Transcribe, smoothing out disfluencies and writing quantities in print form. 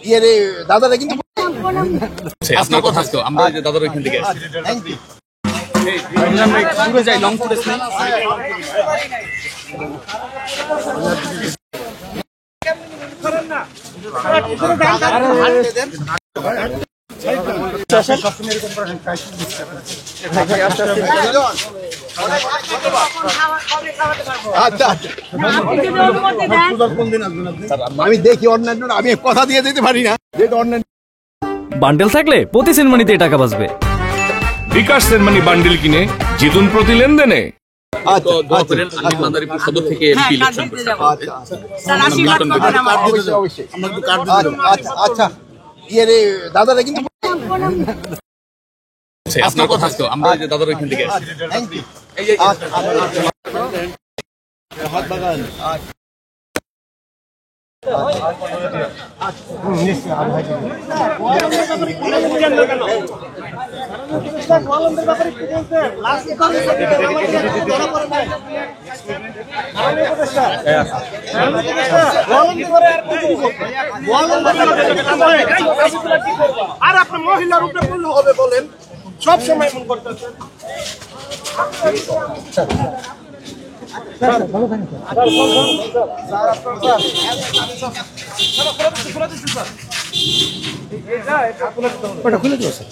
ইয়ে রে দাদারা কিন্তু আপনার কথা তো আমরা যে দাদার ওইখান থেকে আসছি। পুরো যাই লং ফুটেজ নেই। আমি দেখি অন্যান্য আমি কথা দিয়ে দিতে পারি না যেহেতু অন্যান্য বান্ডেল থাকলে প্রতি সেনমানিতে টাকা বাঁচবে। বিকাশ সেনমানি বান্ডিল কিনে জিতুন প্রতি লেনদেনে। তো দোয়া করেন আমি মাদারীপুর সদর থেকে এমপি ইলেকশন করতে অবশ্যই আচ্ছা ইয়ে রে দাদারা কিন্তু আপনার কথা তো আমরা যে দাদার ওইখান থেকে আসছি। আর আপনি মহিলার উপরে বললে হবে বলেন সব সময় মন করতেছেন। খুলে দিও স্যার।